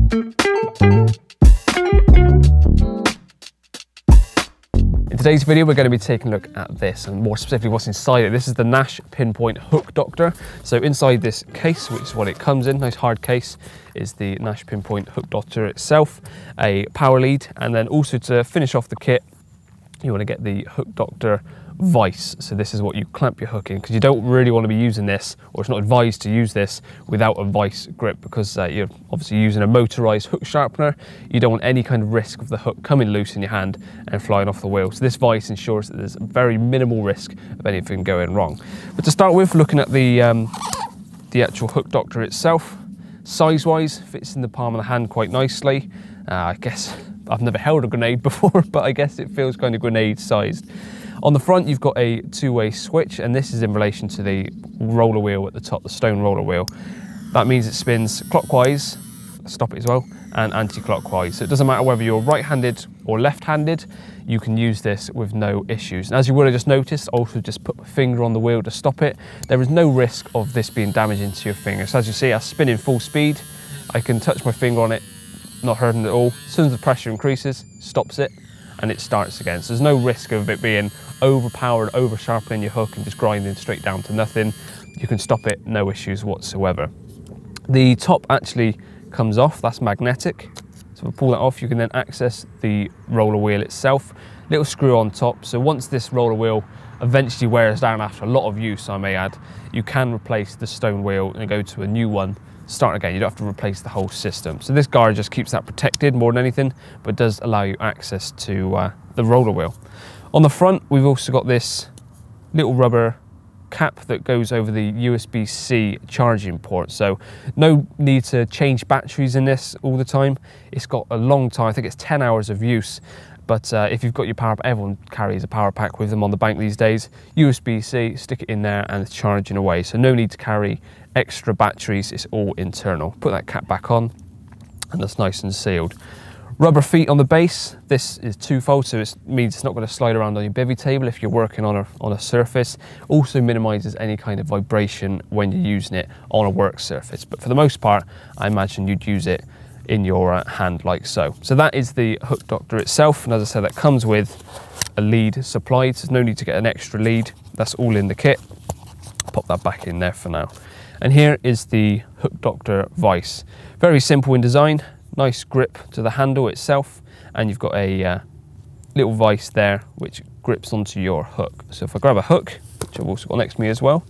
In today's video, we're going to be taking a look at this, and more specifically what's inside it. This is the Nash Pinpoint Hook Doctor. So inside this case, which is what it comes in, nice hard case, is the Nash Pinpoint Hook Doctor itself, a power lead, and then also to finish off the kit, you want to get the Hook Doctor vice. So this is what you clamp your hook in, because you don't really want to be using this, or it's not advised to use this without a vice grip, because you're obviously using a motorized hook sharpener. You don't want any kind of risk of the hook coming loose in your hand and flying off the wheel. So this vice ensures that there's very minimal risk of anything going wrong. But to start with, looking at the actual Hook Doctor itself, size-wise, fits in the palm of the hand quite nicely. I guess I've never held a grenade before, but I guess it feels kind of grenade-sized. On the front, you've got a two-way switch, and this is in relation to the roller wheel at the top, the stone roller wheel. That means it spins clockwise, stop it as well, and anti-clockwise. So it doesn't matter whether you're right-handed or left-handed, you can use this with no issues. And as you would have just noticed, I also just put my finger on the wheel to stop it. There is no risk of this being damaging to your finger. So as you see, I spin in full speed. I can touch my finger on it, not hurting at all. As soon as the pressure increases, stops it, and it starts again. So there's no risk of it being overpowered, over sharpening your hook and just grinding straight down to nothing. You can stop it, no issues whatsoever. The top actually comes off, that's magnetic. So if we pull that off, you can then access the roller wheel itself. Little screw on top, so once this roller wheel eventually wears down after a lot of use, I may add, you can replace the stone wheel and go to a new one. Start again, you don't have to replace the whole system. So this guard just keeps that protected more than anything, but does allow you access to the roller wheel. On the front, we've also got this little rubber cap that goes over the USB-C charging port. So no need to change batteries in this all the time. It's got a long time, I think it's 10 hours of use. But if you've got your power pack, everyone carries a power pack with them on the bank these days. USB-C, stick it in there and it's charging away. So no need to carry extra batteries, it's all internal. Put that cap back on and that's nice and sealed. Rubber feet on the base. This is twofold, so it means it's not going to slide around on your bivvy table if you're working on a surface. Also minimises any kind of vibration when you're using it on a work surface. But for the most part, I imagine you'd use it in your hand like so. So that is the Hook Doctor itself, and as I said, that comes with a lead supplied, so there's no need to get an extra lead. That's all in the kit. Pop that back in there for now. And here is the Hook Doctor vice. Very simple in design, nice grip to the handle itself, and you've got a little vice there which grips onto your hook. So if I grab a hook, which I've also got next to me as well,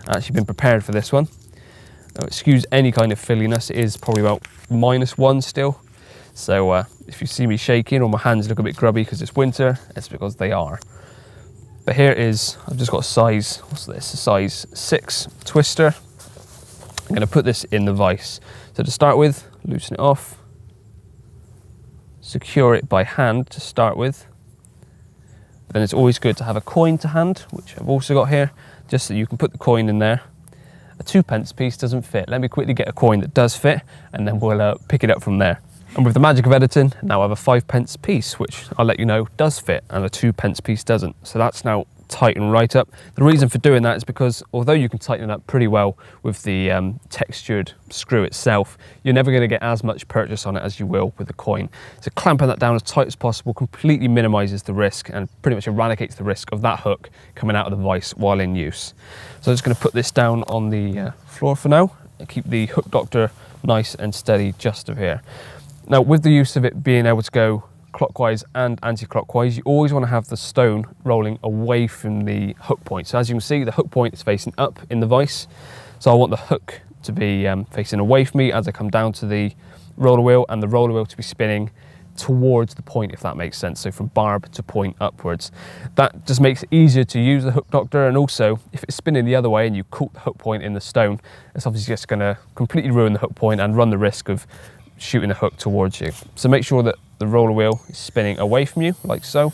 I've actually been prepared for this one. Now, excuse any kind of filliness, it is probably about -1 still. So if you see me shaking or my hands look a bit grubby because it's winter, it's because they are. But here is, I've just got a size, what's this, a size 6 twister. I'm going to put this in the vice. So to start with, loosen it off, secure it by hand to start with. But then it's always good to have a coin to hand, which I've also got here, just so you can put the coin in there. A 2p piece doesn't fit. Let me quickly get a coin that does fit, and then we'll pick it up from there. And with the magic of editing, now I have a 5p piece, which I'll let you know does fit, and a 2p piece doesn't. So that's now tightened right up. The reason for doing that is because although you can tighten it up pretty well with the textured screw itself, you're never going to get as much purchase on it as you will with a coin. So clamping that down as tight as possible completely minimises the risk and pretty much eradicates the risk of that hook coming out of the vice while in use. So I'm just going to put this down on the floor for now and keep the Hook Doctor nice and steady just over here. Now, with the use of it being able to go clockwise and anti-clockwise, you always want to have the stone rolling away from the hook point. So as you can see, the hook point is facing up in the vice. So I want the hook to be facing away from me as I come down to the roller wheel, and the roller wheel to be spinning towards the point, if that makes sense. So from barb to point upwards. That just makes it easier to use the Hook Doctor, and also if it's spinning the other way and you caught the hook point in the stone, it's obviously just going to completely ruin the hook point and run the risk of shooting the hook towards you. So make sure that the roller wheel is spinning away from you, like so.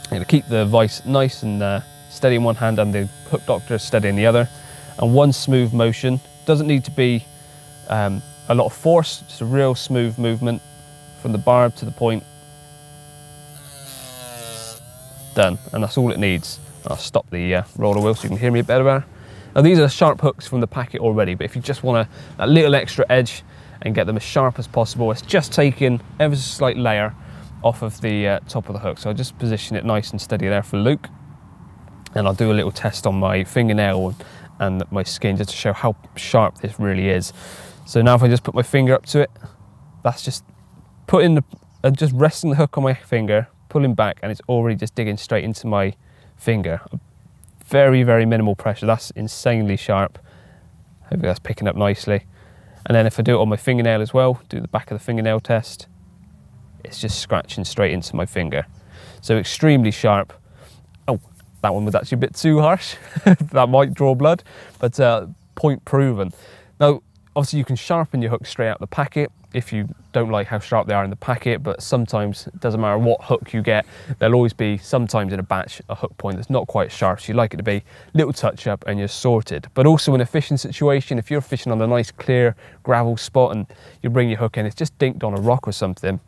You're going to keep the vice nice and steady in one hand and the Hook Doctor steady in the other. And one smooth motion. Doesn't need to be a lot of force, just a real smooth movement from the barb to the point. Done, and that's all it needs. I'll stop the roller wheel so you can hear me a bit better. Now these are sharp hooks from the packet already, but if you just want that little extra edge, and get them as sharp as possible. It's just taking ever so slight layer off of the top of the hook. So I'll just position it nice and steady there for Luke. And I'll do a little test on my fingernail and my skin just to show how sharp this really is. So now if I just put my finger up to it, that's just just resting the hook on my finger, pulling back, and it's already just digging straight into my finger. Very, very minimal pressure. That's insanely sharp. Hopefully that's picking up nicely. And then if I do it on my fingernail as well, do the back of the fingernail test, it's just scratching straight into my finger. So extremely sharp. Oh, that one was actually a bit too harsh. That might draw blood, but point proven. Now, obviously you can sharpen your hook straight out the packet if you don't like how sharp they are in the packet, but sometimes it doesn't matter what hook you get, there'll always be sometimes in a batch a hook point that's not quite sharp, so you like it to be little touch up and you're sorted. But also in a fishing situation, if you're fishing on a nice clear gravel spot and you bring your hook in, it's just dinked on a rock or something,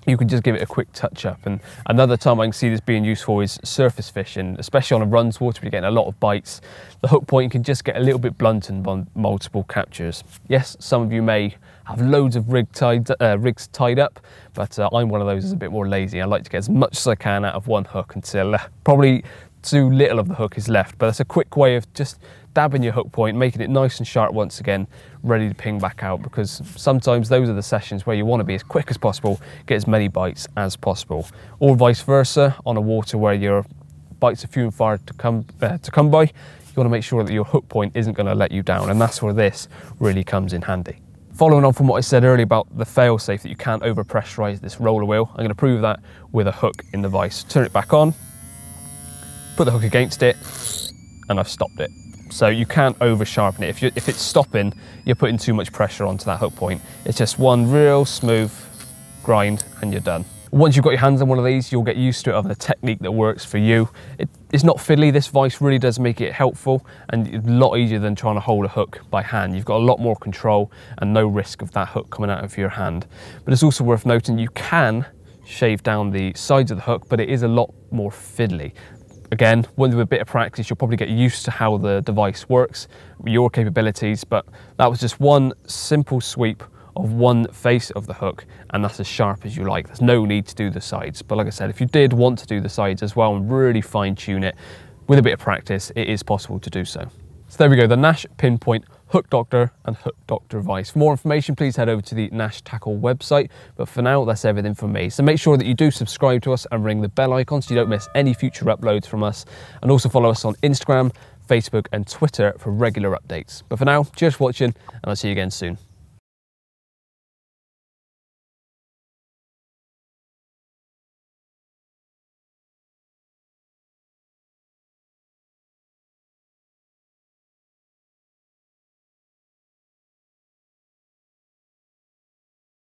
you can just give it a quick touch up. And another time I can see this being useful is surface fishing, especially on a runs water where you're getting a lot of bites. The hook point can just get a little bit blunted on multiple captures. Yes, some of you may have loads of rigs tied up, but I'm one of those who's a bit more lazy. I like to get as much as I can out of one hook until probably too little of the hook is left. But it's a quick way of just dabbing your hook point, making it nice and sharp once again, ready to ping back out, because sometimes those are the sessions where you want to be as quick as possible, get as many bites as possible, or vice versa on a water where your bites are few and far to come by. You want to make sure that your hook point isn't going to let you down, and that's where this really comes in handy. Following on from what I said earlier about the fail-safe that you can't over-pressurize this roller wheel, I'm going to prove that with a hook in the vise. Turn it back on, put the hook against it, and I've stopped it. So you can't over sharpen it. If it's stopping, you're putting too much pressure onto that hook point. It's just one real smooth grind and you're done. Once you've got your hands on one of these, you'll get used to it, of a technique that works for you. It's not fiddly. This vise really does make it helpful and a lot easier than trying to hold a hook by hand. You've got a lot more control and no risk of that hook coming out of your hand. But it's also worth noting you can shave down the sides of the hook, but it is a lot more fiddly. Again, with a bit of practice, you'll probably get used to how the device works, your capabilities, but that was just one simple sweep of one face of the hook, and that's as sharp as you like. There's no need to do the sides. But like I said, if you did want to do the sides as well and really fine tune it, with a bit of practice, it is possible to do so. So there we go, the Nash Pinpoint Hook Doctor and Hook Doctor vise. For more information, please head over to the Nash Tackle website. But for now, that's everything from me. So make sure that you do subscribe to us and ring the bell icon so you don't miss any future uploads from us. And also follow us on Instagram, Facebook and Twitter for regular updates. But for now, cheers for watching, and I'll see you again soon.